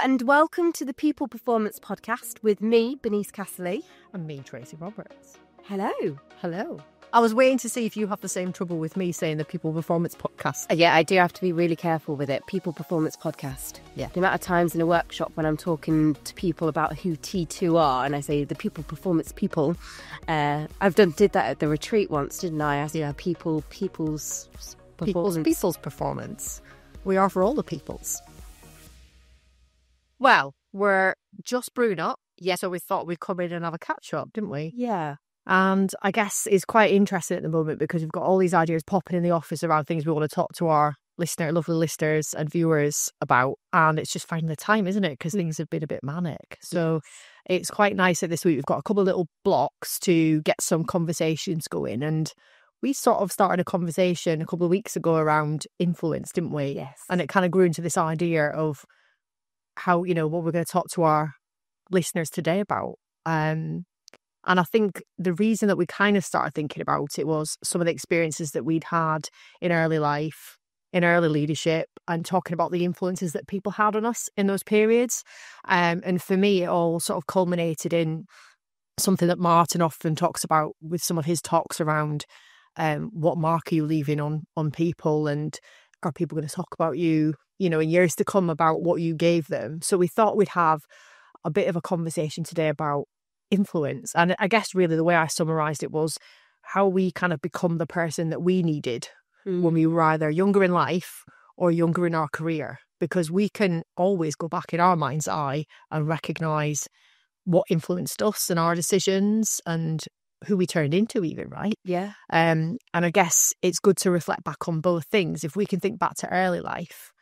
and welcome to the People Performance Podcast with me, Bernice Casserly. And me, Tracy Roberts. Hello. Hello. I was waiting to see if you have the same trouble with me saying the People Performance Podcast. Yeah, I do have to be really careful with it. People Performance Podcast. Yeah. The amount of times in a workshop when I'm talking to people about who T2 are and I say the People Performance people, did that at the retreat once, didn't I? I said, people's performance. People's performance. We are for all the peoples. Well, we're just brewing up. Yeah. So we thought we'd come in and have a catch up, didn't we? Yeah. And I guess it's quite interesting at the moment because we've got all these ideas popping in the office around things we want to talk to our lovely listeners and viewers about. And it's just finding the time, isn't it? Because things have been a bit manic. So it's quite nice that this week we've got a couple of little blocks to get some conversations going. And we sort of started a conversation a couple of weeks ago around influence, didn't we? Yes. And it kind of grew into this idea of how, what we're going to talk to our listeners today about. And I think the reason that we kind of started thinking about it was some of the experiences that we'd had in early life, in early leadership, and talking about the influences that people had on us in those periods. And for me, it all sort of culminated in something that Martin often talks about with some of his talks around what mark are you leaving on people, and are people going to talk about you, in years to come about what you gave them. So we thought we'd have a bit of a conversation today about influence. And I guess really the way I summarised it was how we kind of become the person that we needed when we were either younger in life or younger in our career, because we can always go back in our mind's eye and recognise what influenced us and our decisions and who we turned into even, right? Yeah. And I guess it's good to reflect back on both things. If we can think back to early life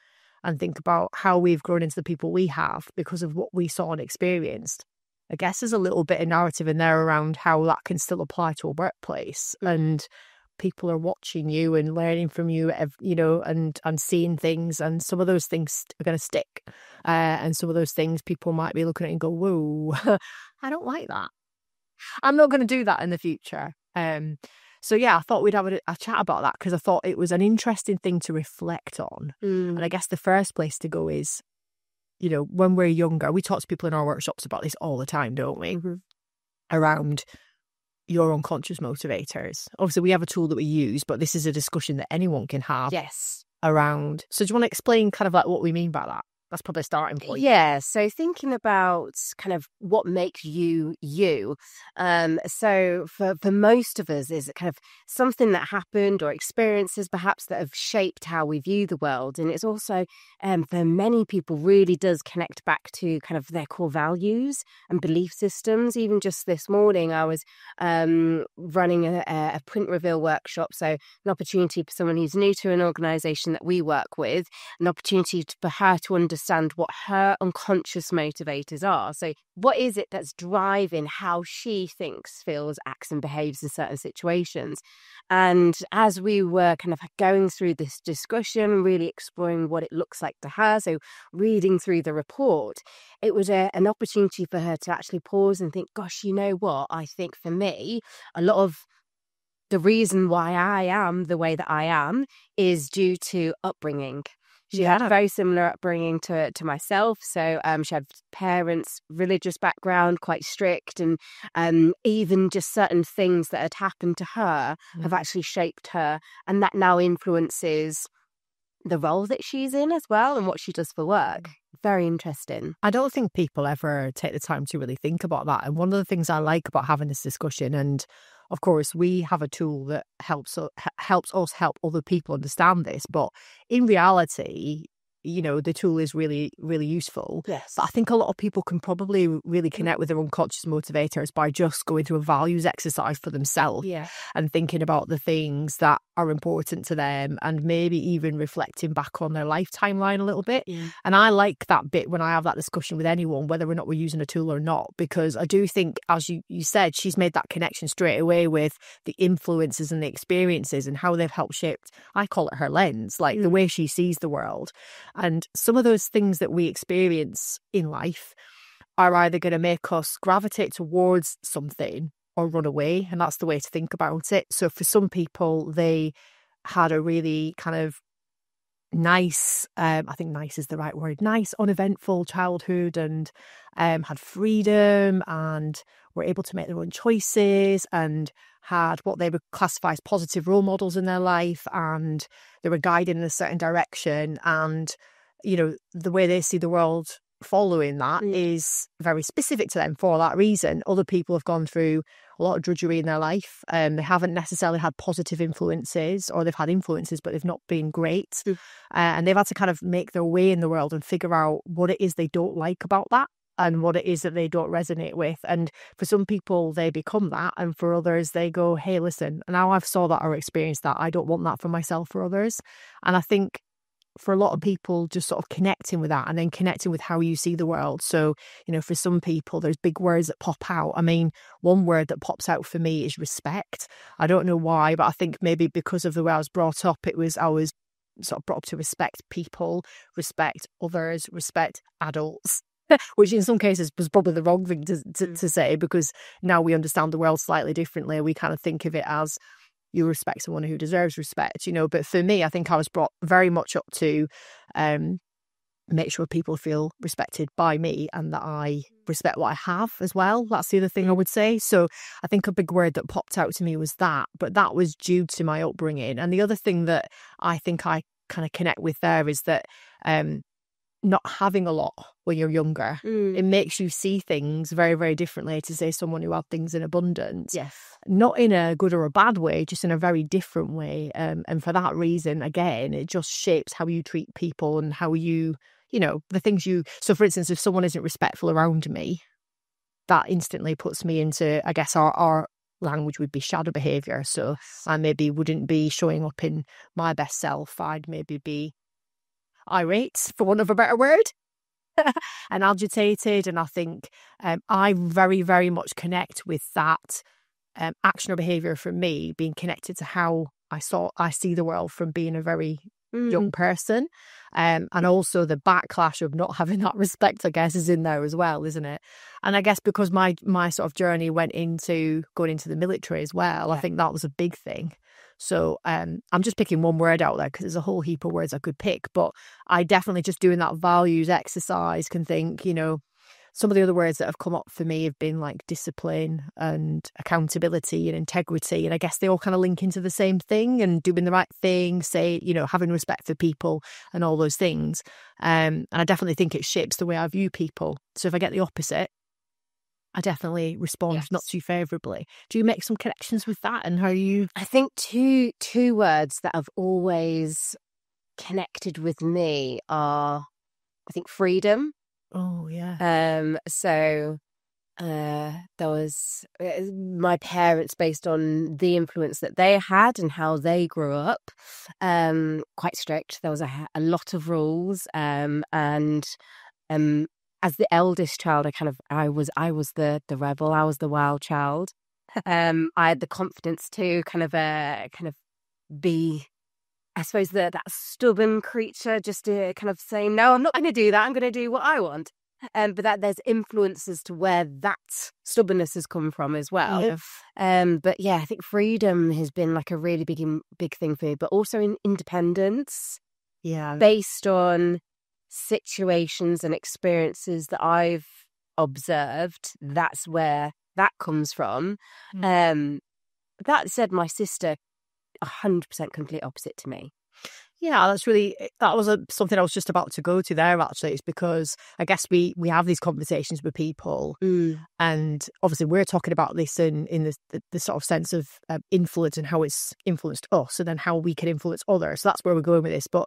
and think about how we've grown into the people we have because of what we saw and experienced, I guess there's a little bit of narrative in there around how that can still apply to a workplace, and people are watching you and learning from you, and seeing things, and some of those things are going to stick, and some of those things people might be looking at and go, whoa, I don't like that. I'm not going to do that in the future. So yeah, I thought we'd have a chat about that because I thought it was an interesting thing to reflect on. And I guess the first place to go is, when we're younger, we talk to people in our workshops about this all the time, don't we? Around your unconscious motivators. Obviously, we have a tool that we use, but this is a discussion that anyone can have. Yes. Around. So do you want to explain kind of like what we mean by that? That's probably a starting point. Yeah, so thinking about kind of what makes you, you. So for most of us, is kind of something that happened or experiences perhaps that have shaped how we view the world. And it's also, for many people, really does connect back to kind of their core values and belief systems. Even just this morning, I was running a print reveal workshop. So an opportunity for someone who's new to an organisation that we work with, an opportunity for her to understand what her unconscious motivators are. So what is it that's driving how she thinks, feels, acts and behaves in certain situations? And as we were kind of going through this discussion, really exploring what it looks like to her, so reading through the report, it was an opportunity for her to actually pause and think, gosh, you know what? I think for me, a lot of the reason why I am the way that I am is due to upbringing. She had a very similar upbringing to myself. So she had parents, religious background, quite strict, and even just certain things that had happened to her have actually shaped her. And that now influences the role that she's in as well and what she does for work. Very interesting. I don't think people ever take the time to really think about that. And one of the things I like about having this discussion, and of course, we have a tool that helps us help other people understand this. But in reality, the tool is really, really useful. Yes. But I think a lot of people can probably really connect with their unconscious motivators by just going through a values exercise for themselves and thinking about the things that are important to them and maybe even reflecting back on their life timeline a little bit. Yeah. And I like that bit when I have that discussion with anyone, whether or not we're using a tool or not, because I do think, as you said, she's made that connection straight away with the influences and the experiences and how they've helped shape, I call it her lens, like the way she sees the world. And some of those things that we experience in life are either going to make us gravitate towards something or run away. And that's the way to think about it. So for some people, they had a really kind of nice, I think nice is the right word, nice, uneventful childhood, and had freedom and were able to make their own choices and had what they would classify as positive role models in their life, and they were guided in a certain direction. And, you know, the way they see the world following that is very specific to them for that reason. Other people have gone through a lot of drudgery in their life. They haven't necessarily had positive influences, or they've had influences, but they've not been great. And they've had to kind of make their way in the world and figure out what it is they don't like about that and what it is that they don't resonate with. And for some people, they become that. And for others, they go, hey, listen, now I've saw that or experienced that. I don't want that for myself or others. And I think for a lot of people, just sort of connecting with that and then connecting with how you see the world. So, you know, for some people, there's big words that pop out. I mean, one word that pops out for me is respect. I don't know why, but I think maybe because of the way I was brought up, I was sort of brought up to respect people, respect others, respect adults. Which in some cases was probably the wrong thing to say, because now we understand the world slightly differently. We kind of think of it as you respect someone who deserves respect, you know. But for me, I think I was brought very much up to make sure people feel respected by me and that I respect what I have as well. That's the other thing I would say. So I think a big word that popped out to me was that, but that was due to my upbringing. And the other thing that I think I kind of connect with there is that not having a lot when you're younger, it makes you see things very, very differently to, say, someone who had things in abundance. Yes. Not in a good or a bad way, just in a very different way. And for that reason, again, it just shapes how you treat people and how you know, the things you... So, for instance, if someone isn't respectful around me, that instantly puts me into, I guess, our language would be shadow behaviour. So I maybe wouldn't be showing up in my best self. I'd maybe be irate, for want of a better word, and agitated. And I think I very, very much connect with that action or behaviour for me being connected to how I see the world from being a very young person. And also the backlash of not having that respect, I guess, is in there as well, isn't it? And I guess because my sort of journey went into going into the military as well, I think that was a big thing. So I'm just picking one word out there because there's a whole heap of words I could pick, but I definitely, just doing that values exercise, can think, you know, some of the other words that have come up for me have been like discipline and accountability and integrity. And I guess they all kind of link into the same thing, and doing the right thing, say, you know, having respect for people and all those things. And I definitely think it shapes the way I view people. So if I get the opposite, I definitely respond not too favourably. Do you make some connections with that, and how you... I think two words that have always connected with me are, I think, freedom. Oh, yeah. So there was my parents, based on the influence that they had and how they grew up, quite strict. There was a lot of rules, and as the eldest child, I was the rebel. I was the wild child. I had the confidence to kind of be, I suppose, that stubborn creature, just to kind of say, no, I'm not going to do that. I'm going to do what I want. But that there's influences to where that stubbornness has come from as well. But yeah, I think freedom has been like a really big thing for me, but also in independence. Yeah. Based on situations and experiences that I've observed, that's where that comes from. That said, my sister, 100% complete opposite to me. Yeah, that was something I was just about to go to there, actually. It's because I guess we have these conversations with people, and obviously we're talking about this in the sort of sense of influence and how it's influenced us, and then how we can influence others. So that's where we're going with this. But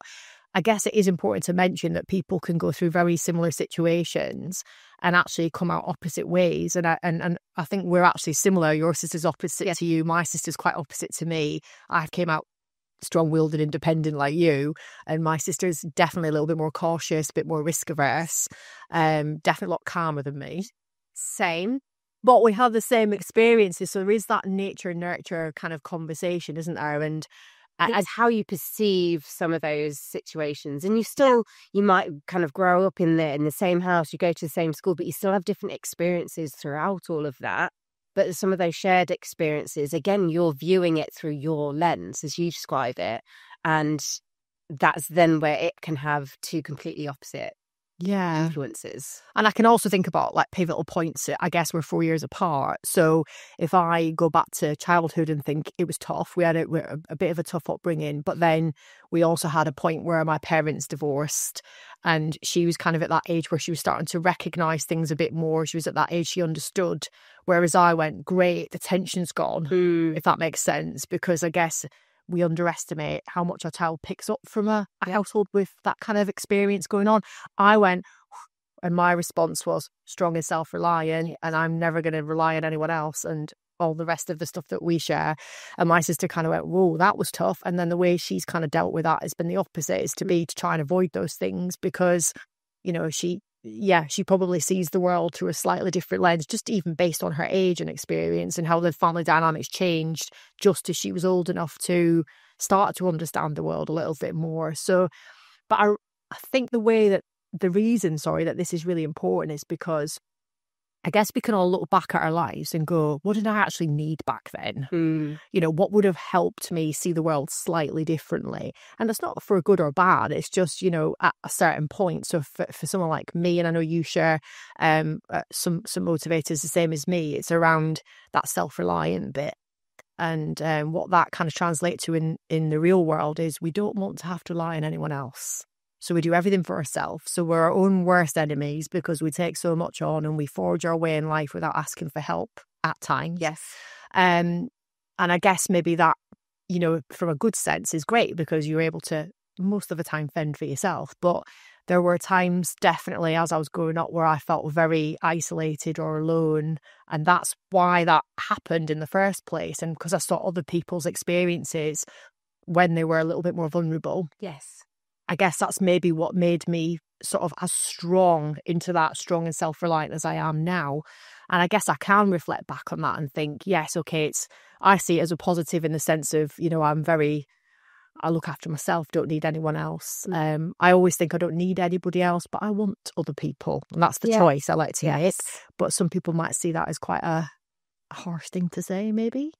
I guess it is important to mention that people can go through very similar situations and actually come out opposite ways. And I think we're actually similar. Your sister's opposite to you. My sister's quite opposite to me. I came out strong-willed and independent like you, and my sister's definitely a little bit more cautious, a bit more risk averse, definitely a lot calmer than me. Same. But we have the same experiences, so there is that nature and nurture kind of conversation, isn't there? And as how you perceive some of those situations, and you might kind of grow up in the same house, you go to the same school, but you still have different experiences throughout all of that. But some of those shared experiences, again, you're viewing it through your lens, as you describe it. And that's then where it can have two completely opposite influences. And I can also think about like pivotal points. I guess we're 4 years apart. So if I go back to childhood and think it was tough, we had a bit of a tough upbringing, but then we also had a point where my parents divorced and she was kind of at that age where she was starting to recognise things a bit more. She was at that age she understood. Whereas I went, great, the tension's gone, if that makes sense, because I guess we underestimate how much our child picks up from a household with that kind of experience going on. I went, and my response was strong and self-reliant, and I'm never going to rely on anyone else and all the rest of the stuff that we share. And my sister kind of went, whoa, that was tough. And then the way she's kind of dealt with that has been the opposite, is to try and avoid those things because, you know, she probably sees the world through a slightly different lens, just even based on her age and experience and how the family dynamics changed just as she was old enough to start to understand the world a little bit more. So, but I think the reason that this is really important is because I guess we can all look back at our lives and go, what did I actually need back then? You know, what would have helped me see the world slightly differently? And it's not for good or bad. It's just, you know, at a certain point. So for someone like me, and I know you share some motivators the same as me, it's around that self-reliant bit. And what that kind of translates to in the real world is we don't want to have to rely on anyone else. So we do everything for ourselves. So we're our own worst enemies because we take so much on and we forge our way in life without asking for help at times. Yes. And I guess maybe that, you know, from a good sense is great because you're able to most of the time fend for yourself. But there were times definitely as I was growing up where I felt very isolated or alone. And that's why that happened in the first place. And because I saw other people's experiences when they were a little bit more vulnerable. Yes. I guess that's maybe what made me sort of as strong and self-reliant as I am now. And I guess I can reflect back on that and think, yes, okay, I see it as a positive in the sense of, you know, I look after myself, don't need anyone else. I always think I don't need anybody else, but I want other people. And that's the choice I like to make. But some people might see that as quite a harsh thing to say, maybe.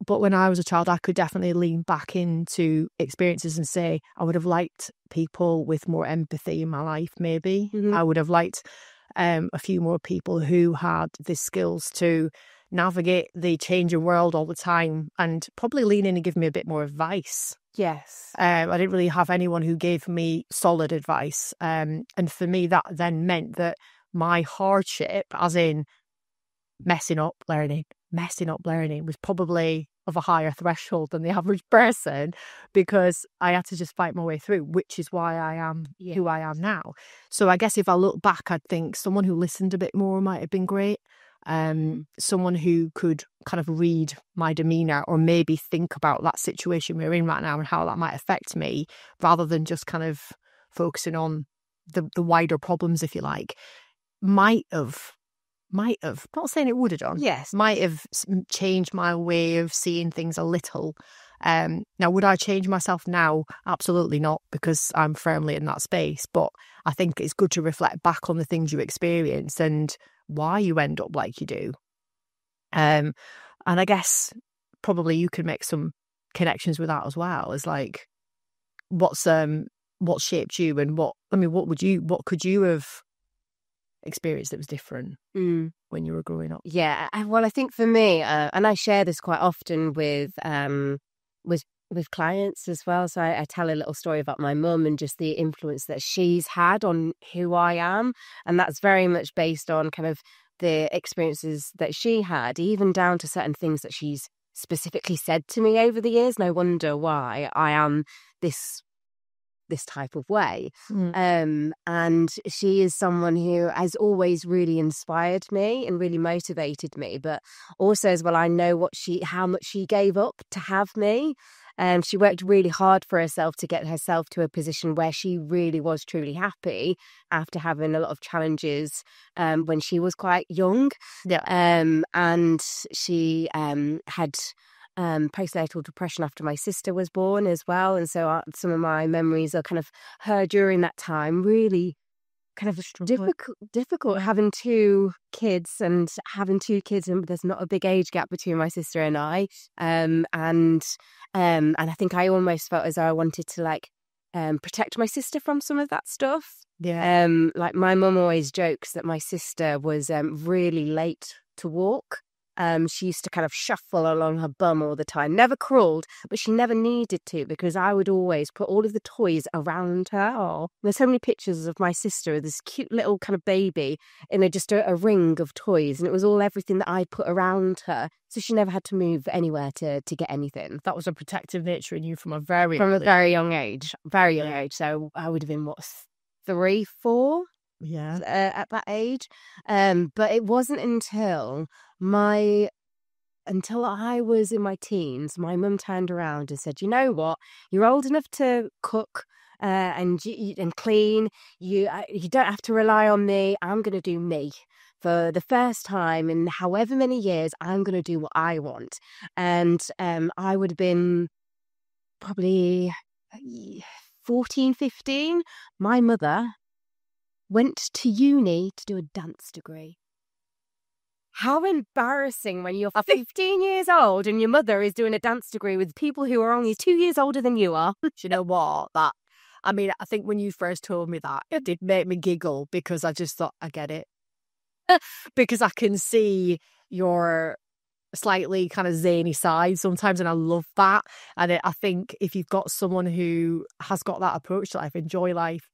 But when I was a child, I could definitely lean back into experiences and say, I would have liked people with more empathy in my life, maybe. I would have liked a few more people who had the skills to navigate the changing world all the time and probably lean in and give me a bit more advice. Yes. I didn't really have anyone who gave me solid advice. And for me, that then meant that my hardship, as in messing up learning was probably of a higher threshold than the average person because I had to just fight my way through, which is why I am who I am now. So I guess if I look back, I'd think someone who listened a bit more might have been great. Someone who could kind of read my demeanour or maybe think about that situation we're in right now and how that might affect me rather than just kind of focusing on the wider problems, if you like, might have, not saying it would have done. Yes. Might have changed my way of seeing things a little. Now, would I change myself now? Absolutely not, because I'm firmly in that space. But I think it's good to reflect back on the things you experience and why you end up like you do. And I guess probably you could make some connections with that as well. As like, what shaped you and what could you have experience that was different when you were growing up? Yeah, well, I think for me, and I share this quite often with clients as well. So I tell a little story about my mum and just the influence that she's had on who I am, and that's very much based on kind of the experiences that she had, even down to certain things that she's specifically said to me over the years. And I wonder why I am this type of way. And she is someone who has always really inspired me and really motivated me, but also as well, I know how much she gave up to have me. She worked really hard for herself to get herself to a position where she really was truly happy after having a lot of challenges when she was quite young. And she had postnatal depression after my sister was born as well. And so some of my memories are kind of her during that time really kind of difficult having two kids and there's not a big age gap between my sister and I. And I think I almost felt as though I wanted to like protect my sister from some of that stuff. Yeah. Like my mum always jokes that my sister was really late to walk. She used to kind of shuffle along her bum all the time, never crawled, but she never needed to because I would always put all of the toys around her. Oh, there's so many pictures of my sister, this cute little kind of baby in just a ring of toys, and it was all everything that I put around her, so she never had to move anywhere to get anything. That was a protective nature in you from a very young age, So I would have been 3, 4. Yeah. At that age. But it wasn't until I was in my teens, my mum turned around and said, "You know what? You're old enough to cook and clean. You don't have to rely on me. I'm going to do me. For the first time in however many years, I'm going to do what I want." And I would have been probably 14, 15. My mother went to uni to do a dance degree. How embarrassing when you're 15 years old and your mother is doing a dance degree with people who are only 2 years older than you are. Do you know what? I think when you first told me that, it did make me giggle because I just thought, I get it. Because I can see your slightly kind of zany side sometimes, and I love that. And I think if you've got someone who has got that approach to life, enjoy life,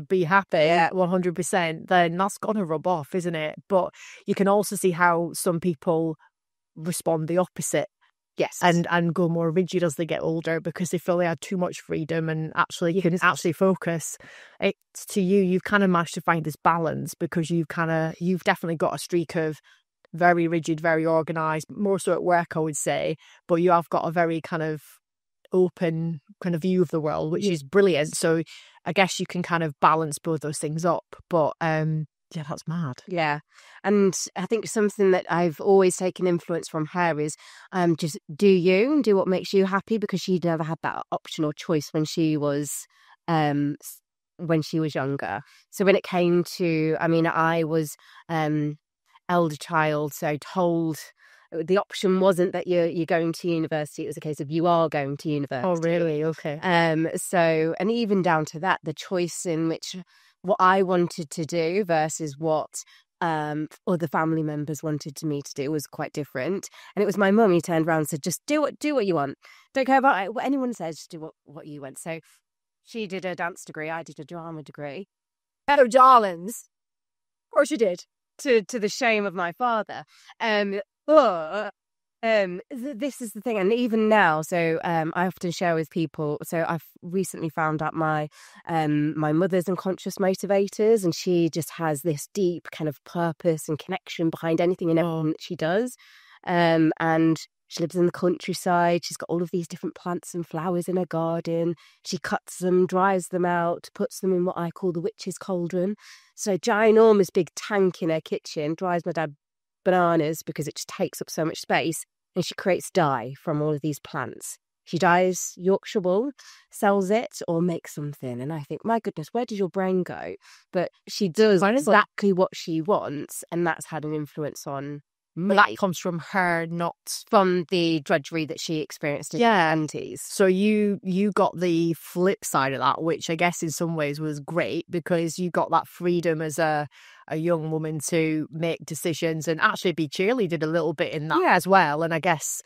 be happy 100%, then that's gonna rub off, isn't it? But you can also see how some people respond the opposite. Yes. And go more rigid as they get older because they feel they had too much freedom and actually can actually focus. It's to you've kind of managed to find this balance because you've definitely got a streak of very rigid, very organised, more so at work, I would say, but you have got a very kind of open kind of view of the world, which is brilliant. So I guess you can kind of balance both those things up. But yeah, that's mad. Yeah. And I think something that I've always taken influence from her is just do you and do what makes you happy, because she never had that option or choice when she was younger. So when it came to, I was elder child, so told the option wasn't that you're going to university. It was a case of you are going to university. Oh, really? Okay. So, and even down to that, the choice in which what I wanted to do versus what other family members wanted me to do was quite different. And it was my mum who turned around and said, "Just do what you want. Don't care about what anyone says. Just do what you want." So she did a dance degree. I did a drama degree. Hello, darlings. Of course you did. To the shame of my father. This is the thing, and even now, so I often share with people. So I've recently found out my mother's unconscious motivators, and she just has this deep kind of purpose and connection behind anything and everything that she does. And she lives in the countryside. She's got all of these different plants and flowers in her garden. She cuts them, dries them out, puts them in what I call the witch's cauldron. So a ginormous big tank in her kitchen, dries my dad bananas because it just takes up so much space. And she creates dye from all of these plants. She dyes Yorkshire wool, sells it, or makes something. And I think, my goodness, where does your brain go? But she does exactly what she wants, and that's had an influence on me. That comes from her, not from the drudgery that she experienced in her aunties. So you got the flip side of that, which I guess in some ways was great because you got that freedom as a young woman to make decisions and actually be cheerleaded a little bit in that as well. And I guess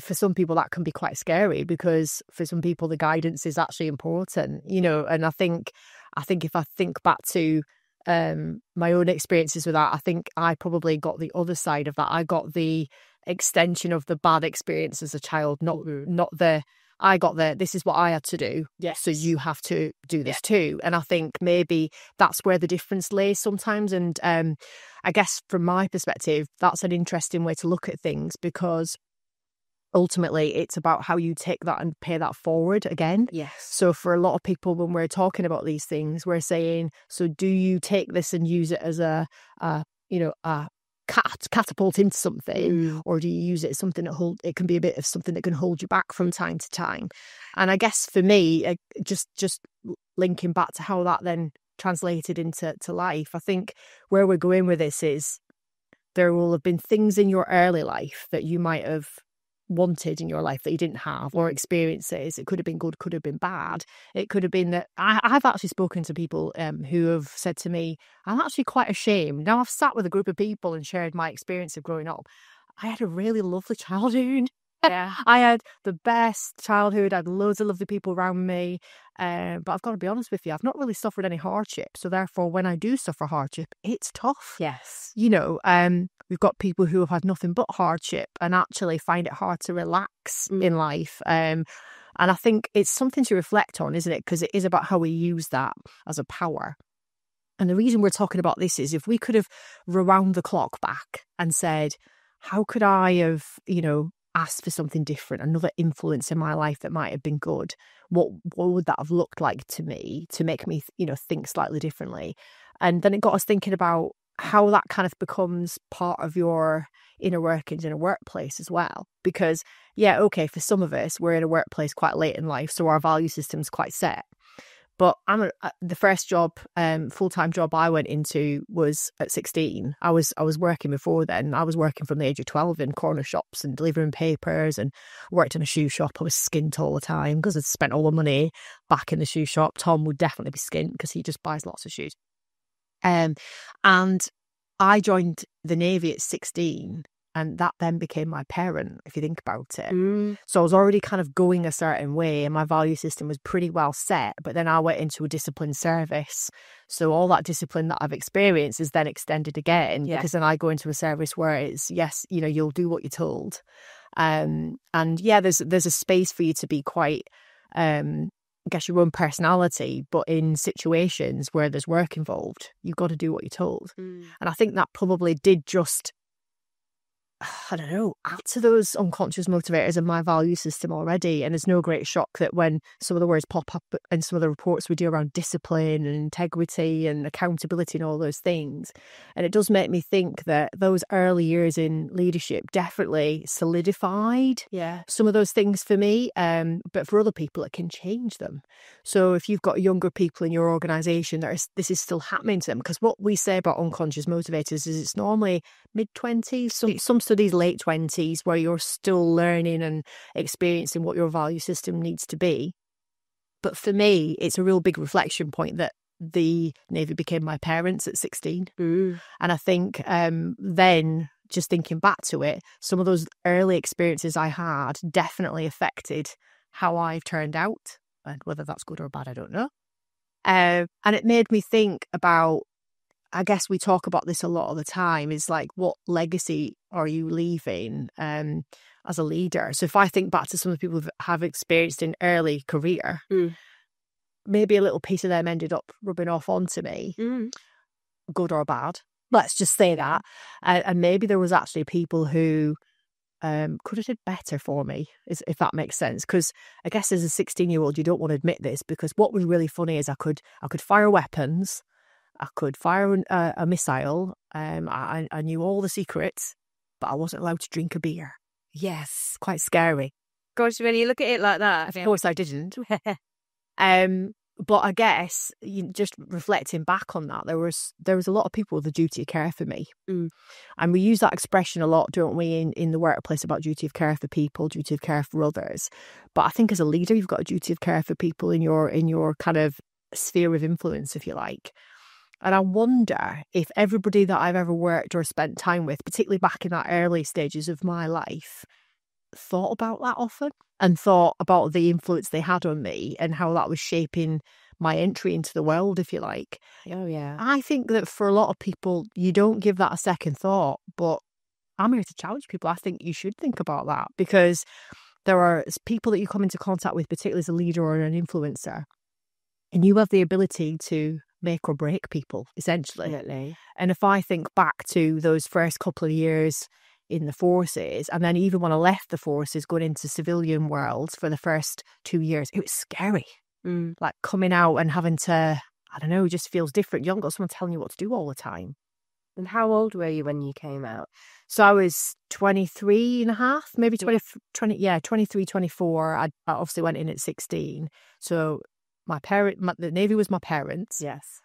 for some people that can be quite scary because for some people the guidance is actually important, and I think if I think back to my own experiences with that, I think I probably got the other side of that. I got the extension of the bad experience as a child, I got this is what I had to do. Yes. So you have to do this too. And I think maybe that's where the difference lays sometimes. And I guess from my perspective, that's an interesting way to look at things because ultimately it's about how you take that and pay that forward again. Yes. So for a lot of people, when we're talking about these things, we're saying, so do you take this and use it as a catapult into something, or do you use it as something that it can be a bit of something that can hold you back from time to time? And I guess for me, just linking back to how that then translated into life. I think where we're going with this is there will have been things in your early life that you might have wanted in your life that you didn't have, or experiences. It could have been good, could have been bad. It could have been that I've actually spoken to people who have said to me, I'm actually quite ashamed. Now I've sat with a group of people and shared my experience of growing up. I had a really lovely childhood. Yeah. I had the best childhood. I had loads of lovely people around me. But I've got to be honest with you, I've not really suffered any hardship. So therefore, when I do suffer hardship, it's tough. Yes. You know, we've got people who have had nothing but hardship and actually find it hard to relax in life. And I think it's something to reflect on, isn't it? Because it is about how we use that as a power. And the reason we're talking about this is if we could have rewound the clock back and said, how could I have, asked for something different, another influence in my life that might have been good? What would that have looked like to me to make me, think slightly differently? And then it got us thinking about how that kind of becomes part of your inner workings in a workplace as well. Because, for some of us, we're in a workplace quite late in life, so our value system's quite set. But the first job, full-time job I went into was at 16. I was working before then. I was working from the age of 12 in corner shops and delivering papers, and worked in a shoe shop. I was skint all the time because I'd spent all the money back in the shoe shop. Tom would definitely be skint because he just buys lots of shoes. And I joined the Navy at 16. And that then became my parent, if you think about it. So I was already kind of going a certain way and my value system was pretty well set. But then I went into a disciplined service. So all that discipline that I've experienced is then extended again. Yeah. Because then I go into a service where it's, yes, you'll do what you're told. There's a space for you to be quite, I guess, your own personality. But in situations where there's work involved, you've got to do what you're told. And I think that probably did just, I don't know, add to those unconscious motivators in my value system already. And it's no great shock that when some of the words pop up in some of the reports we do around discipline and integrity and accountability and all those things. And it does make me think that those early years in leadership definitely solidified some of those things for me. But for other people, it can change them. So if you've got younger people in your organisation, this is still happening to them. Because what we say about unconscious motivators is it's normally mid-20s, some studies late 20s, where you're still learning and experiencing what your value system needs to be. But for me, it's a real big reflection point that the Navy became my parents at 16. And I think then, just thinking back to it, some of those early experiences I had definitely affected how I've turned out. And whether that's good or bad, I don't know. And it made me think about, I guess we talk about this a lot of the time, is like, what legacy are you leaving as a leader? So if I think back to some of the people who have experienced an early career, maybe a little piece of them ended up rubbing off onto me, good or bad. Let's just say that. And maybe there was actually people who could have did better for me, if that makes sense. Because I guess as a 16-year-old, you don't want to admit this, because what was really funny is I could fire weapons, I could fire a missile, I knew all the secrets, but I wasn't allowed to drink a beer. Yes, quite scary. Gosh, when you look at it like that. Of course I didn't. But I guess, just reflecting back on that, there was a lot of people with a duty of care for me. And we use that expression a lot, don't we, in the workplace, about duty of care for people, duty of care for others. But I think as a leader, you've got a duty of care for people in your kind of sphere of influence, if you like. And I wonder if everybody that I've ever worked or spent time with, particularly back in that early stages of my life, thought about that often and thought about the influence they had on me and how that was shaping my entry into the world, if you like. Oh, yeah. I think that for a lot of people, you don't give that a second thought, but I'm here to challenge people. I think you should think about that, because there are people that you come into contact with, particularly as a leader or an influencer, and you have the ability to make or break people, essentially. Definitely. And if I think back to those first couple of years in the forces, and then even when I left the forces, going into civilian worlds for the first 2 years, it was scary. Like coming out and having to, I don't know, just feels different. You haven't got someone telling you what to do all the time. And how old were you when you came out? So I was 23 and a half, maybe 23, 24. I obviously went in at 16. So the Navy was my parents. Yes.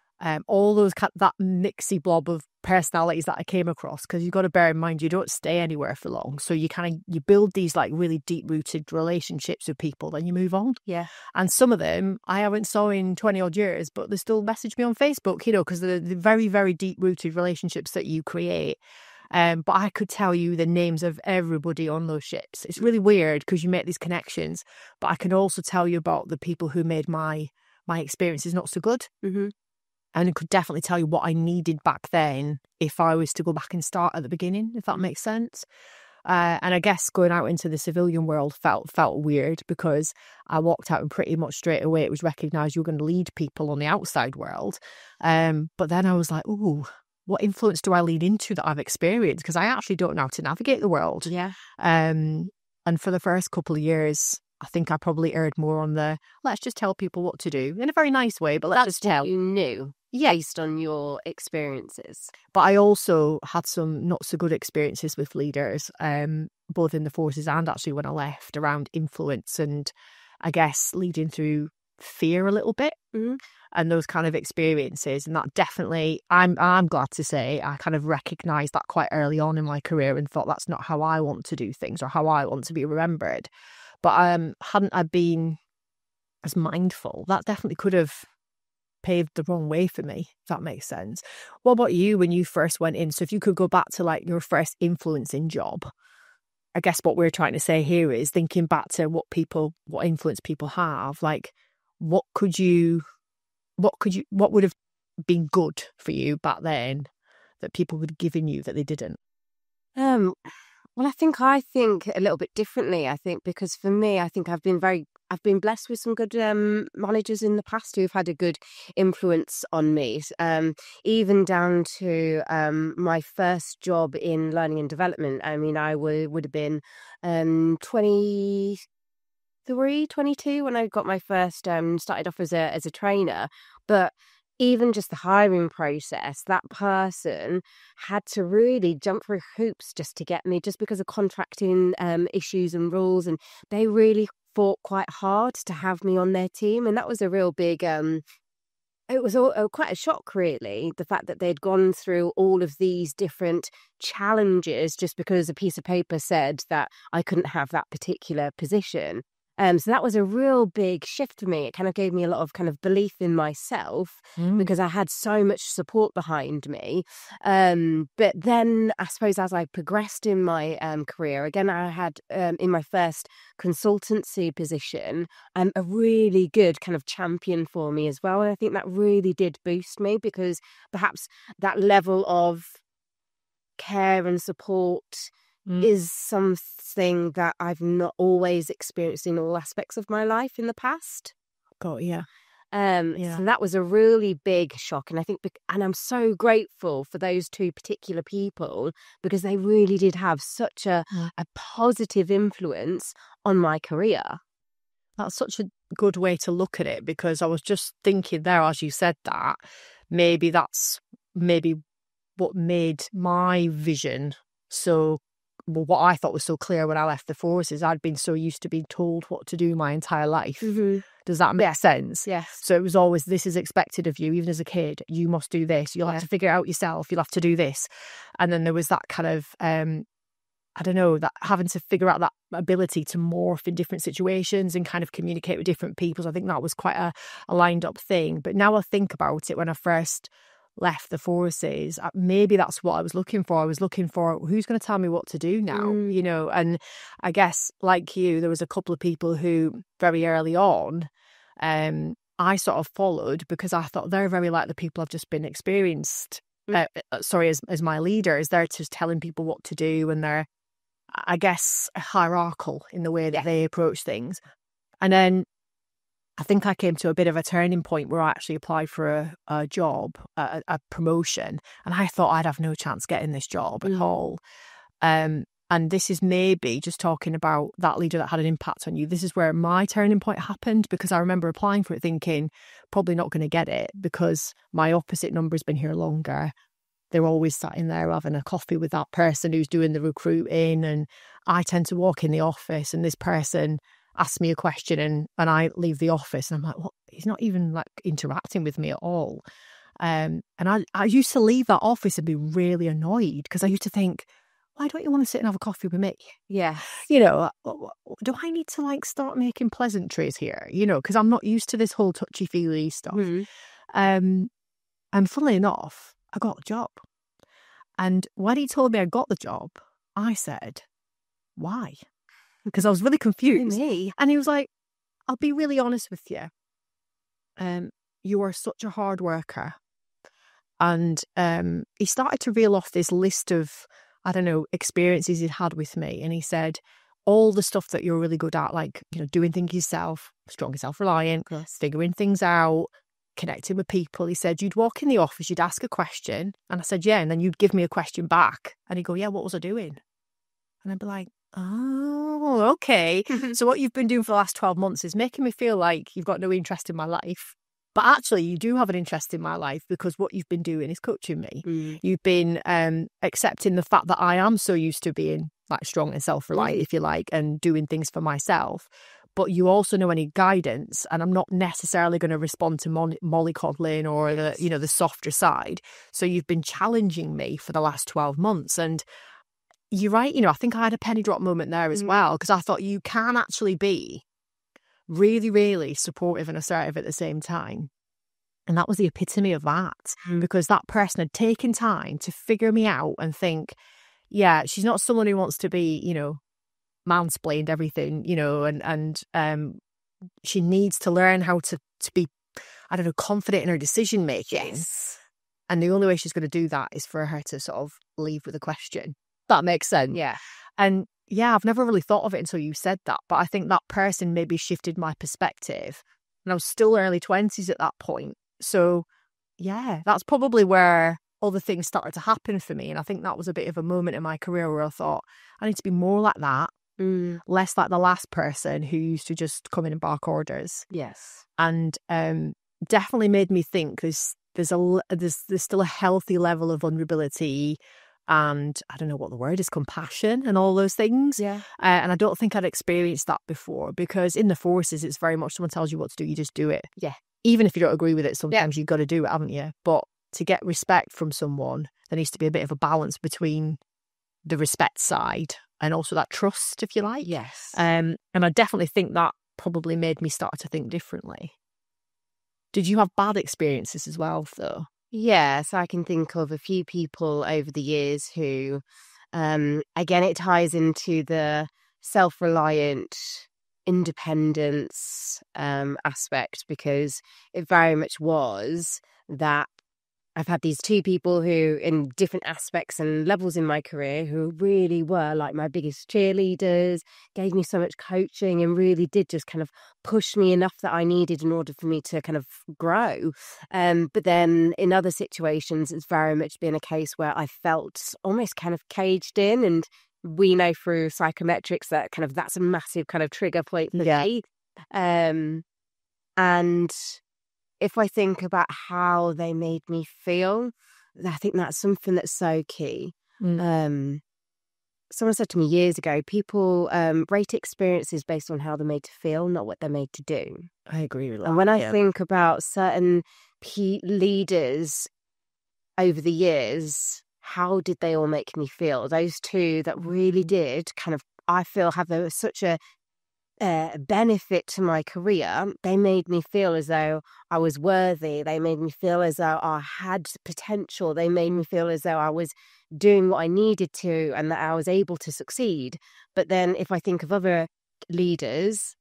all those that mixy blob of personalities that I came across, because you've got to bear in mind you don't stay anywhere for long, so you build these like really deep-rooted relationships with people, then you move on. And some of them I haven't saw in 20 odd years, but they still message me on Facebook, because they're the very, very deep-rooted relationships that you create. But I could tell you the names of everybody on those ships. It's really weird because you make these connections, but I can also tell you about the people who made my experiences not so good. And I could definitely tell you what I needed back then if I was to go back and start at the beginning, if that makes sense. And I guess going out into the civilian world felt weird, because I walked out and pretty much straight away it was recognised you were going to lead people on the outside world. But then I was like, ooh, what influence do I lead into that I've experienced? Because I actually don't know how to navigate the world. And for the first couple of years, I think I probably erred more on the let's just tell people what to do in a very nice way, but let's just tell. You knew, based on your experiences. But I also had some not so good experiences with leaders, both in the forces and actually when I left, around influence and I guess leading through fear a little bit. And those kind of experiences. And that definitely, I'm glad to say, I kind of recognised that quite early on in my career and thought that's not how I want to do things or how I want to be remembered. But hadn't I been as mindful, that definitely could have paved the wrong way for me, if that makes sense. What about you when you first went in? So if you could go back to like your first influencing job, I guess what we're trying to say here is thinking back to what influence people have, like what would have been good for you back then that people would have given you that they didn't? Well, I think a little bit differently. I think because for me, I think I've been blessed with some good managers in the past who've had a good influence on me. Even down to my first job in learning and development. I mean, I would have been 23, 22 when I got my first started off as a trainer, but even just the hiring process, that person had to really jump through hoops just to get me, just because of contracting issues and rules, and they really fought quite hard to have me on their team, and that was a real big it was quite a shock, really, the fact that they'd gone through all of these different challenges just because a piece of paper said that I couldn't have that particular position. So that was a real big shift for me. It kind of gave me a lot of kind of belief in myself because I had so much support behind me. But then I suppose as I progressed in my career, again, I had in my first consultancy position a really good kind of champion for me as well. And I think that really did boost me because perhaps that level of care and support is something that I've not always experienced in all aspects of my life in the past. God, yeah. So that was a really big shock. And I think, and I'm so grateful for those two particular people because they really did have such a positive influence on my career. That's such a good way to look at it, because I was just thinking there, as you said that, maybe that's what made my vision so, well, what I thought was so clear when I left the forces. I'd been so used to being told what to do my entire life. Does that make sense? Yes. So it was always, this is expected of you, even as a kid. You must do this. You'll have to figure it out yourself. You'll have to do this. And then there was that kind of, I don't know, that having to figure out that ability to morph in different situations and kind of communicate with different people. So I think that was quite a lined up thing. But now I think about it, when I first left the forces, maybe that's what I was looking for. I was looking for who's going to tell me what to do now, you know. And I guess, like you, there was a couple of people who very early on I sort of followed because I thought they're very like the people I've just been experienced as my leaders. They're just telling people what to do, and they're, I guess, hierarchical in the way that they approach things. And then I think I came to a bit of a turning point where I actually applied for a job, a promotion, and I thought I'd have no chance getting this job at all. And this is maybe just talking about that leader that had an impact on you. This is where my turning point happened, because I remember applying for it thinking, probably not going to get it because my opposite number's been here longer. They're always sat in there having a coffee with that person who's doing the recruiting, and I tend to walk in the office and this person asks me a question and I leave the office and I'm like, what? He's not even like interacting with me at all. And I used to leave that office and be really annoyed because I used to think, why don't you want to sit and have a coffee with me? Yeah. You know, do I need to like start making pleasantries here? You know, because I'm not used to this whole touchy-feely stuff. And funnily enough, I got the job. And when he told me I got the job, I said, why? Because I was really confused. And he was like, I'll be really honest with you. You are such a hard worker. And he started to reel off this list of, I don't know, experiences he'd had with me. And he said, all the stuff that you're really good at, like, you know, doing things yourself, strong and self-reliant, figuring things out, connecting with people. He said, you'd walk in the office, you'd ask a question. And I said, yeah. And then you'd give me a question back. And he'd go, yeah, what was I doing? And I'd be like, oh, okay. So what you've been doing for the last 12 months is making me feel like you've got no interest in my life. But actually, you do have an interest in my life because what you've been doing is coaching me. You've been accepting the fact that I am so used to being like strong and self-reliant, if you like, and doing things for myself. But you also know I need guidance, and I'm not necessarily going to respond to mollycoddling or the softer side. So you've been challenging me for the last 12 months. And you're right, I think I had a penny drop moment there as well, because I thought you can actually be really, really supportive and assertive at the same time. And that was the epitome of that, because that person had taken time to figure me out and think, yeah, she's not someone who wants to be, mansplained everything, and she needs to learn how to be, I don't know, confident in her decision making. Yes. And the only way she's going to do that is for her to sort of leave with a question. That makes sense. Yeah. And yeah, I've never really thought of it until you said that. But I think that person maybe shifted my perspective. And I was still early 20s at that point. So yeah, that's probably where other things started to happen for me. And I think that was a bit of a moment in my career where I thought, I need to be more like that. Less like the last person who used to just come in and bark orders. Yes. And definitely made me think there's still a healthy level of vulnerability and I don't know what the word is, compassion and all those things. Yeah. And I don't think I'd experienced that before, because in the forces, it's very much someone tells you what to do, you just do it. Yeah. Even if you don't agree with it, sometimes you've got to do it, haven't you? But to get respect from someone, there needs to be a bit of a balance between the respect side and also that trust, if you like. Yes. And I definitely think that probably made me start to think differently. Did you have bad experiences as well, though? Yes, I can think of a few people over the years who, again, it ties into the self-reliant independence aspect, because it very much was that I've had these two people who, in different aspects and levels in my career, who really were like my biggest cheerleaders, gave me so much coaching and really did just kind of push me enough that I needed in order for me to kind of grow. But then in other situations, it's very much been a case where I felt almost kind of caged in. And we know through psychometrics that kind of that's a massive kind of trigger point for me. And if I think about how they made me feel, I think that's something that's so key. Someone said to me years ago, people rate experiences based on how they're made to feel, not what they're made to do. I agree with that. And when I think about certain leaders over the years, how did they all make me feel? Those two that really did kind of, I feel, have such a benefit to my career. They made me feel as though I was worthy. They made me feel as though I had potential. They made me feel as though I was doing what I needed to and that I was able to succeed. But then if I think of other leaders,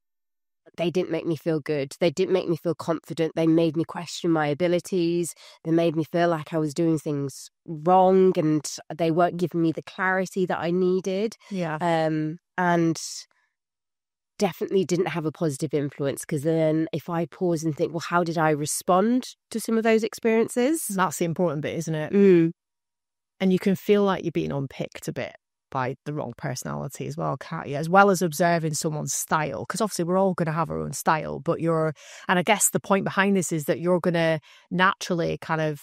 they didn't make me feel good. They didn't make me feel confident. They made me question my abilities. They made me feel like I was doing things wrong and they weren't giving me the clarity that I needed. Yeah. And definitely didn't have a positive influence, because then if I pause and think, well, how did I respond to some of those experiences? That's the important bit, isn't it? And you can feel like you're being unpicked a bit by the wrong personality as well, can't you? As well as observing someone's style, because obviously we're all going to have our own style, but and I guess the point behind this is that you're going to naturally kind of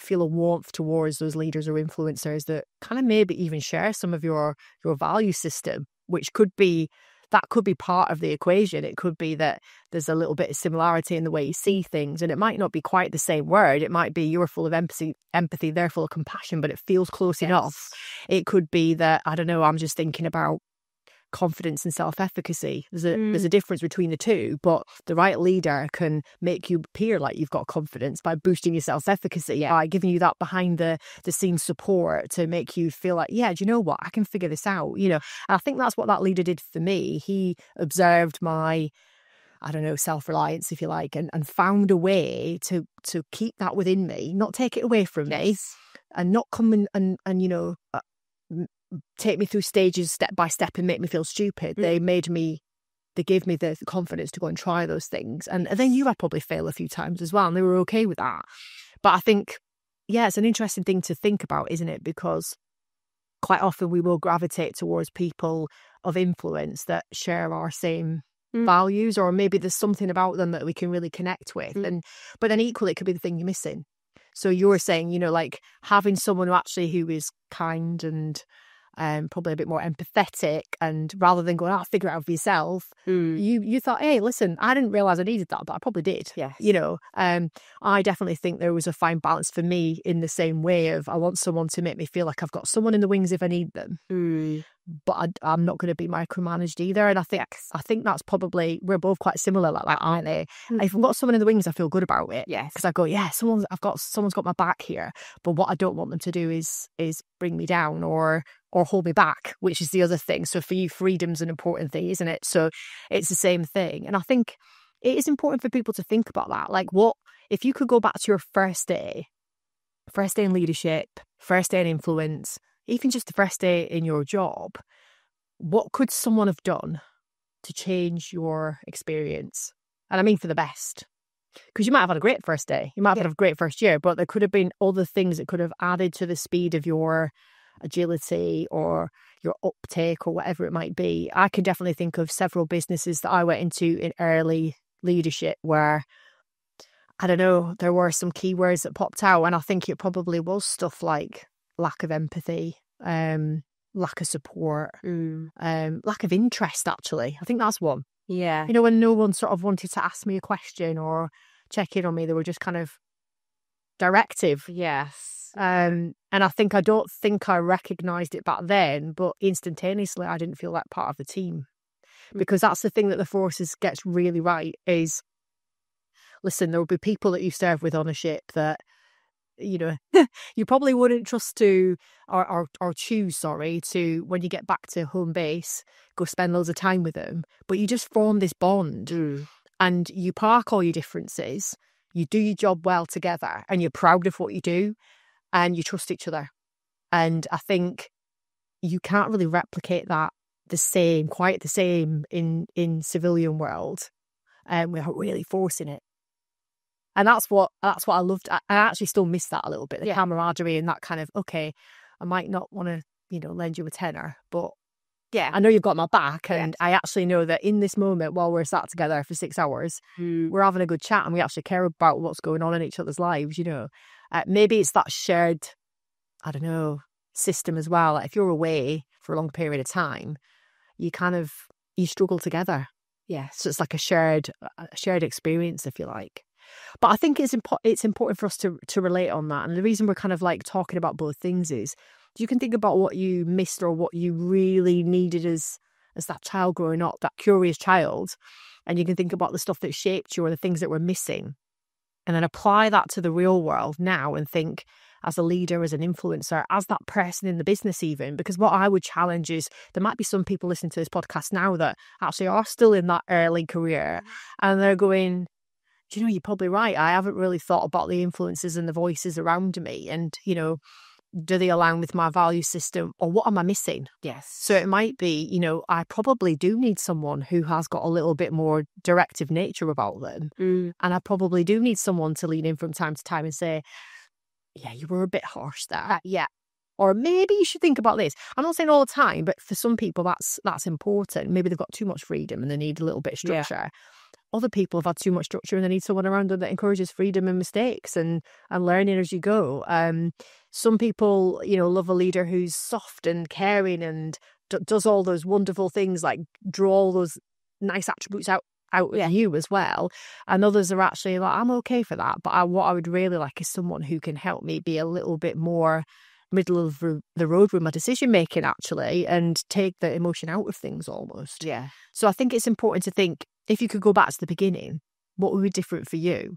feel a warmth towards those leaders or influencers that kind of maybe even share some of your value system, which could be that could be part of the equation. It could be that there's a little bit of similarity in the way you see things, and it might not be quite the same word. It might be you're full of empathy, they're full of compassion, but it feels close enough. It could be that, I don't know, I'm just thinking about confidence and self-efficacy. There's a difference between the two, but the right leader can make you appear like you've got confidence by boosting your self-efficacy, by giving you that behind the scenes support to make you feel like, yeah, do you know what, I can figure this out, you know. And I think that's what that leader did for me. He observed my, I don't know, self-reliance, if you like, and found a way to keep that within me, not take it away from me, and not come and you know, take me through stages step by step and make me feel stupid. They gave me the confidence to go and try those things. And then I'd probably fail a few times as well, and they were okay with that. But I think, yeah, it's an interesting thing to think about, isn't it? Because quite often we will gravitate towards people of influence that share our same values, or maybe there's something about them that we can really connect with. But then equally, it could be the thing you're missing. So you were saying, you know, like having someone who is kind and probably a bit more empathetic, and rather than going, figure it out for yourself, you thought, hey, listen, I didn't realise I needed that, but I probably did. Yes. You know, I definitely think there was a fine balance for me in the same way of, I want someone to make me feel like I've got someone in the wings if I need them. But I'm not going to be micromanaged either. And I think that's probably, we're both quite similar like that, aren't they? If I've got someone in the wings, I feel good about it. Yes. Because I go, yeah, someone's got my back here. But what I don't want them to do is bring me down or hold me back, which is the other thing. So for you, freedom's an important thing, isn't it? So it's the same thing. And I think it is important for people to think about that. Like, what if you could go back to your first day in leadership, first day in influence, even just the first day in your job, what could someone have done to change your experience? And I mean for the best. Because you might have had a great first day, you might have had a great first year, but there could have been other things that could have added to the speed of your agility or your uptake or whatever it might be. I can definitely think of several businesses that I went into in early leadership where, I don't know, there were some keywords that popped out, and I think it probably was stuff like lack of empathy, lack of support, lack of interest, actually. I think that's one. Yeah. You know, when no one sort of wanted to ask me a question or check in on me, they were just kind of directive. Yes. And I don't think I recognised it back then, but instantaneously I didn't feel like part of the team. Because that's the thing that the Forces gets really right is, listen, there will be people that you serve with on a ship that, you know, you probably wouldn't trust to or choose, to, when you get back to home base, go spend loads of time with them. But you just form this bond and you park all your differences, you do your job well together, and you're proud of what you do, and you trust each other. And I think you can't really replicate that quite the same in civilian world, without really forcing it. And that's what I loved. I actually still miss that a little bit, the camaraderie and that kind of, okay, I might not want to, you know, lend you a tenner, but I know you've got my back, and I actually know that in this moment, while we're sat together for 6 hours, we're having a good chat, and we actually care about what's going on in each other's lives, you know. Maybe it's that shared, I don't know, system as well. Like if you're away for a long period of time, you struggle together. Yes. So it's like a shared experience, if you like. But I think it's important for us to relate on that. And the reason we're kind of like talking about both things is you can think about what you missed or what you really needed as that child growing up, that curious child. And you can think about the stuff that shaped you or the things that were missing. And then apply that to the real world now and think, as a leader, as an influencer, as that person in the business even. Because what I would challenge is there might be some people listening to this podcast now that actually are still in that early career and they're going, do you know, you're probably right. I haven't really thought about the influences and the voices around me. And, you know, do they align with my value system, or what am I missing? Yes. So it might be, you know, I probably do need someone who has got a little bit more directive nature about them. And I probably do need someone to lean in from time to time and say, yeah, you were a bit harsh there. Or maybe you should think about this. I'm not saying all the time, but for some people that's important. Maybe they've got too much freedom and they need a little bit of structure. Other people have had too much structure and they need someone around them that encourages freedom and mistakes and learning as you go. Some people, you know, love a leader who's soft and caring and does all those wonderful things, like draw all those nice attributes out of you as well. And others are actually like, I'm okay for that. But what I would really like is someone who can help me be a little bit more middle of the road with my decision making, actually, and take the emotion out of things almost. Yeah. So I think it's important to think, if you could go back to the beginning, what would be different for you?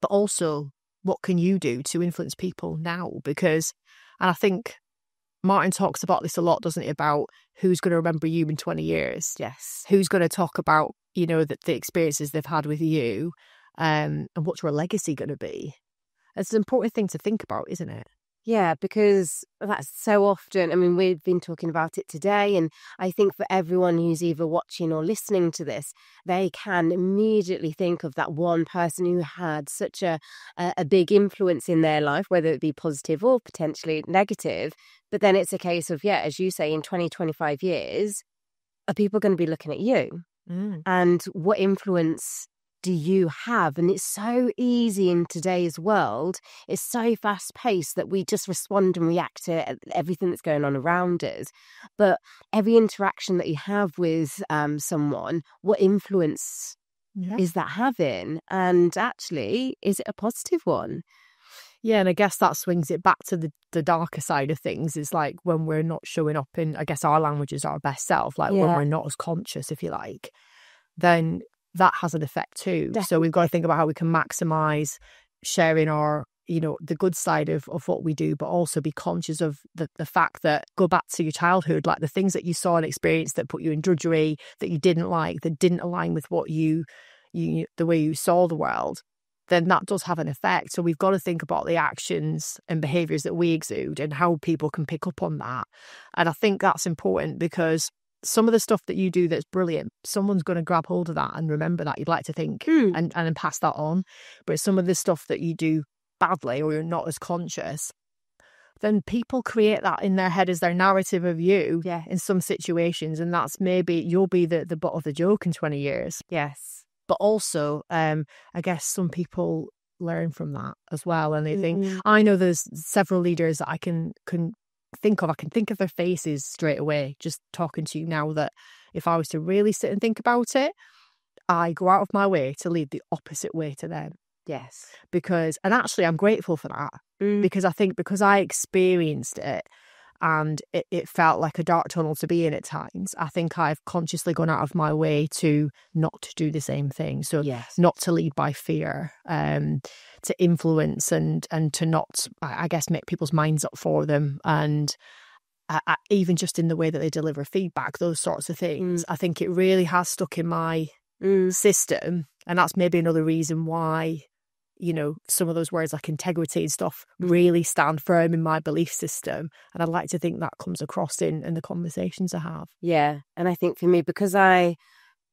But also, what can you do to influence people now? Because, and I think Martin talks about this a lot, doesn't he, about who's going to remember you in 20 years? Yes. Who's going to talk about, you know, the experiences they've had with you, and what's your legacy going to be? It's an important thing to think about, isn't it? Yeah, because that's so often, I mean, we've been talking about it today, and I think for everyone who's either watching or listening to this, they can immediately think of that one person who had such a big influence in their life, whether it be positive or potentially negative. But then it's a case of, yeah, as you say, in 20, 25 years, are people going to be looking at you? And what influence do you have? And it's so easy in today's world. It's so fast paced that we just respond and react to everything that's going on around us. But every interaction that you have with someone, what influence is that having? And actually, is it a positive one? Yeah, and I guess that swings it back to the darker side of things, is like when we're not showing up in, I guess, our languages, our best self, like when we're not as conscious, if you like, then that has an effect too. Definitely. So we've got to think about how we can maximize sharing our, you know, the good side of what we do, but also be conscious of the fact that, go back to your childhood, like the things that you saw and experienced that put you in drudgery, that you didn't like, that didn't align with what you the way you saw the world, then that does have an effect. So we've got to think about the actions and behaviours that we exude and how people can pick up on that. And I think that's important, because some of the stuff that you do that's brilliant, someone's going to grab hold of that and remember that, you'd like to think, and pass that on. But some of the stuff that you do badly, or you're not as conscious, then people create that in their head as their narrative of you in some situations. And that's, maybe you'll be the butt of the joke in 20 years. Yes. But also, I guess some people learn from that as well. And they think, I know there's several leaders that I can think of. I can think of their faces straight away, just talking to you now, that if I was to really sit and think about it, I go out of my way to lead the opposite way to them. Yes. And actually I'm grateful for that, because I think, because I experienced it and it felt like a dark tunnel to be in at times, I think I've consciously gone out of my way to not do the same thing. So not to lead by fear, to influence and to not, I guess, make people's minds up for them. And even just in the way that they deliver feedback, those sorts of things, I think it really has stuck in my system. And that's maybe another reason why, you know, some of those words like integrity and stuff really stand firm in my belief system. And I'd like to think that comes across in the conversations I have. Yeah. And I think for me, because I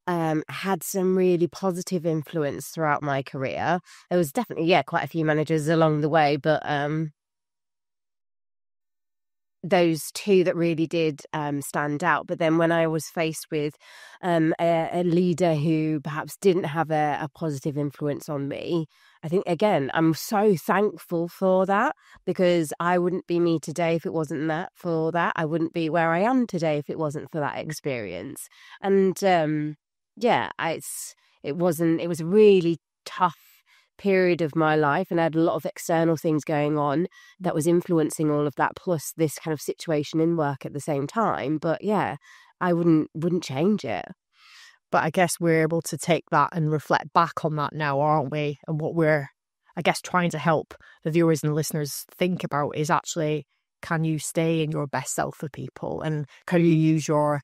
had some really positive influence throughout my career, there was definitely, quite a few managers along the way, but those two that really did stand out. But then when I was faced with a leader who perhaps didn't have a positive influence on me, I think, again, I'm so thankful for that, because I wouldn't be me today if it wasn't for that. I wouldn't be where I am today if it wasn't for that experience. And it was a really tough period of my life, and I had a lot of external things going on that was influencing all of that, plus this kind of situation in work at the same time. But I wouldn't change it. But I guess we're able to take that and reflect back on that now, aren't we? And what we're, I guess, trying to help the viewers and listeners think about is actually, can you stay in your best self for people? And can you use your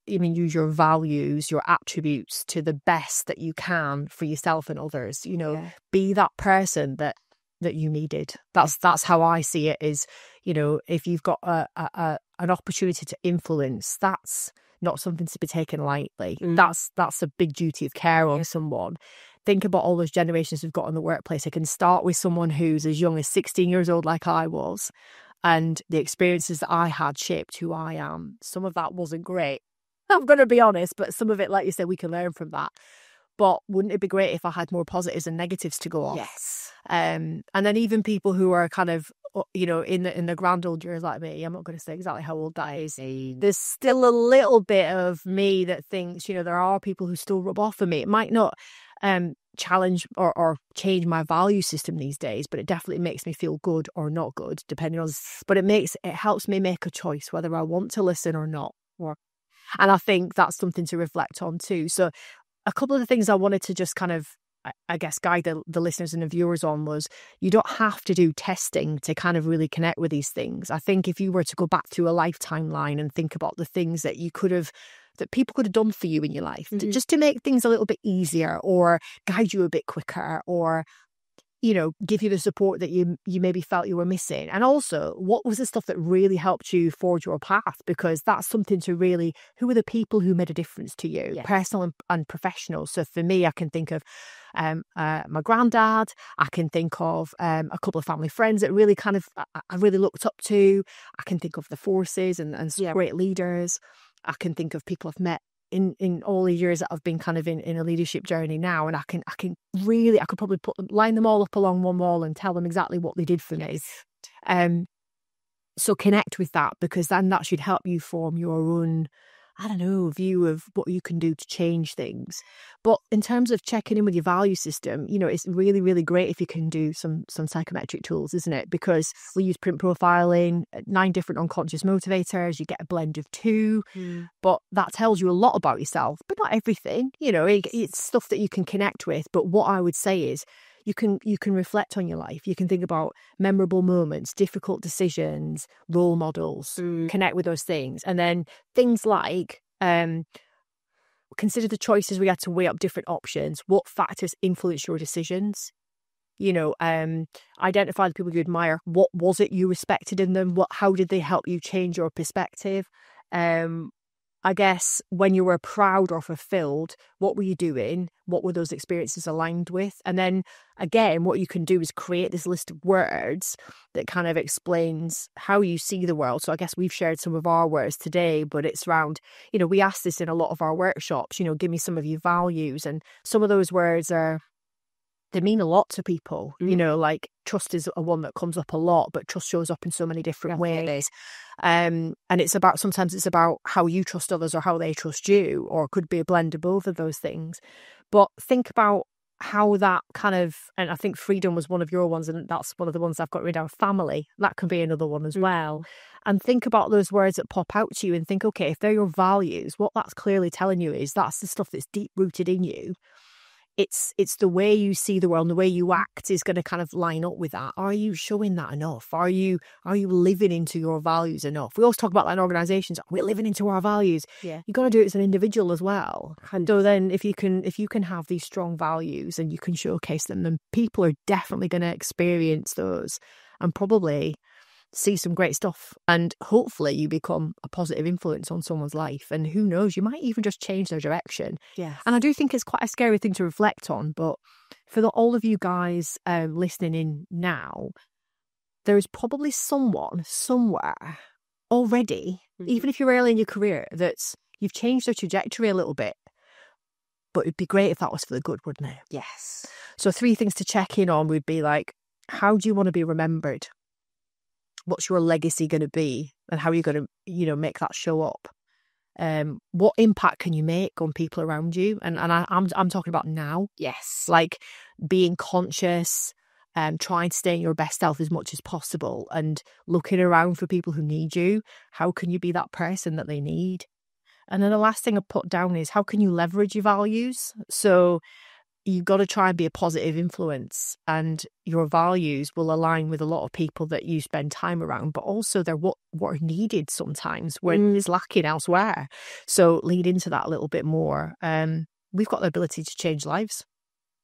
values, your attributes to the best that you can for yourself and others? You know, be that person that you needed. That's how I see it, is, you know, if you've got an opportunity to influence, that's not something to be taken lightly. That's a big duty of care on someone. Think about all those generations we've got in the workplace. It can start with someone who's as young as 16 years old, like I was, and the experiences that I had shaped who I am. Some of that wasn't great, I'm going to be honest, but some of it, like you said, we can learn from that. But wouldn't it be great if I had more positives and negatives to go off? Yes. And then even people who are kind of in the grand old years like me, I'm not going to say exactly how old that is. There's still a little bit of me that thinks, there are people who still rub off on me. It might not challenge or change my value system these days, but it definitely makes me feel good or not good, depending on. But it helps me make a choice whether I want to listen or not. And I think that's something to reflect on too. So a couple of the things I wanted to just kind of, I guess, guide the listeners and the viewers on was, you don't have to do testing to kind of really connect with these things. I think if you were to go back to a lifetime line and think about the things that that people could have done for you in your life, just to make things a little bit easier or guide you a bit quicker or, give you the support that you maybe felt you were missing. And also, what was the stuff that really helped you forge your path? Because that's something to really, who are the people who made a difference to you, personal and professional? So for me, I can think of my granddad. I can think of a couple of family friends that really kind of, I really looked up to. I can think of the forces and some great leaders. I can think of people I've met in all the years that I've been kind of in a leadership journey now, and I could probably line them all up along one wall and tell them exactly what they did for me. So connect with that, because then that should help you form your own, view of what you can do to change things. But in terms of checking in with your value system, it's really, really great if you can do some psychometric tools, isn't it? Because we use print profiling, 9 different unconscious motivators, you get a blend of 2, but that tells you a lot about yourself, but not everything. It's stuff that you can connect with. But what I would say is, you can reflect on your life. You can think about memorable moments, difficult decisions, role models, connect with those things. And then things like consider the choices. We had to weigh up different options. What factors influence your decisions? Identify the people you admire. What was it you respected in them? How did they help you change your perspective? I guess when you were proud or fulfilled, what were you doing? What were those experiences aligned with? And then again, what you can do is create this list of words that kind of explains how you see the world. So I guess we've shared some of our words today, but it's around, we ask this in a lot of our workshops, give me some of your values. And some of those words they mean a lot to people, like trust is a one that comes up a lot, but trust shows up in so many different ways. And sometimes it's about how you trust others or how they trust you, or it could be a blend of both of those things. But think about how that kind of, and I think freedom was one of your ones, and that's one of the ones I've got written down. Family, that can be another one as well. And think about those words that pop out to you and think, okay, if they're your values, what that's clearly telling you is that's the stuff that's deep rooted in you. It's the way you see the world and the way you act is going to kind of line up with that. Are you showing that enough? Are you living into your values enough? We always talk about that in organisations. We're living into our values. Yeah. You've got to do it as an individual as well. And so then if you can have these strong values and you can showcase them, then people are definitely going to experience those and probably see some great stuff, and hopefully you become a positive influence on someone's life, and who knows, you might even just change their direction. Yes. And I do think it's quite a scary thing to reflect on, but for all of you guys listening in now, there is probably someone somewhere already, even if you're early in your career, that's you've changed their trajectory a little bit. But it'd be great if that was for the good, wouldn't it? Yes. So 3 things to check in on would be like, how do you want to be remembered? What's your legacy going to be, and how are you going to, make that show up? What impact can you make on people around you? And I'm talking about now. Yes, like being conscious, trying to stay in your best self as much as possible, and looking around for people who need you. How can you be that person that they need? And then the last thing I put down is, how can you leverage your values? So you've got to try and be a positive influence, and your values will align with a lot of people that you spend time around, but also they're what are needed sometimes when it's lacking elsewhere. So lead into that a little bit more. We've got the ability to change lives.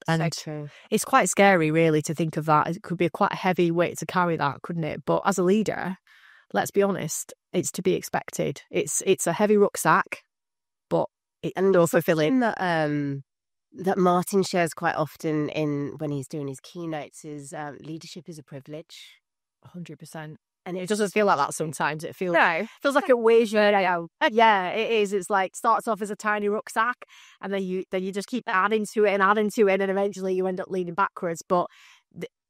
And so true. It's quite scary, really, to think of that. It could be quite a heavy weight to carry that, couldn't it? But as a leader, let's be honest, it's to be expected. It's a heavy rucksack, but it's so fulfilling. That Martin shares quite often when he's doing his keynotes is leadership is a privilege. 100%. And it doesn't feel like that sometimes. It feels like it weighs you down. Yeah, it is. It's like starts off as a tiny rucksack, and then you just keep adding to it, and eventually you end up leaning backwards. But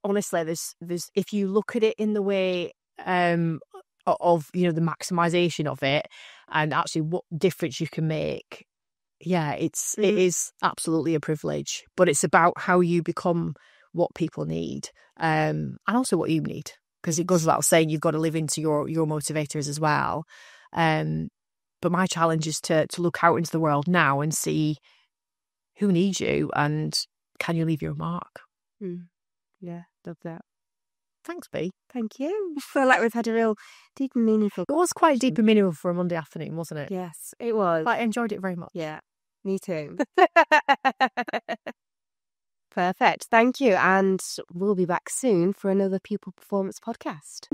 honestly, there's if you look at it in the way of the maximization of it and actually what difference you can make, it is absolutely a privilege. But it's about how you become what people need, and also what you need, because it goes without saying you've got to live into your motivators as well. But my challenge is to look out into the world now and see who needs you and can you leave your mark. Yeah, love that. Thanks, B. Thank you. I feel like we've had a real deep and meaningful. It was quite deep and meaningful for a Monday afternoon, wasn't it? Yes, it was. I enjoyed it very much. Yeah, me too. Perfect. Thank you. And we'll be back soon for another People Performance podcast.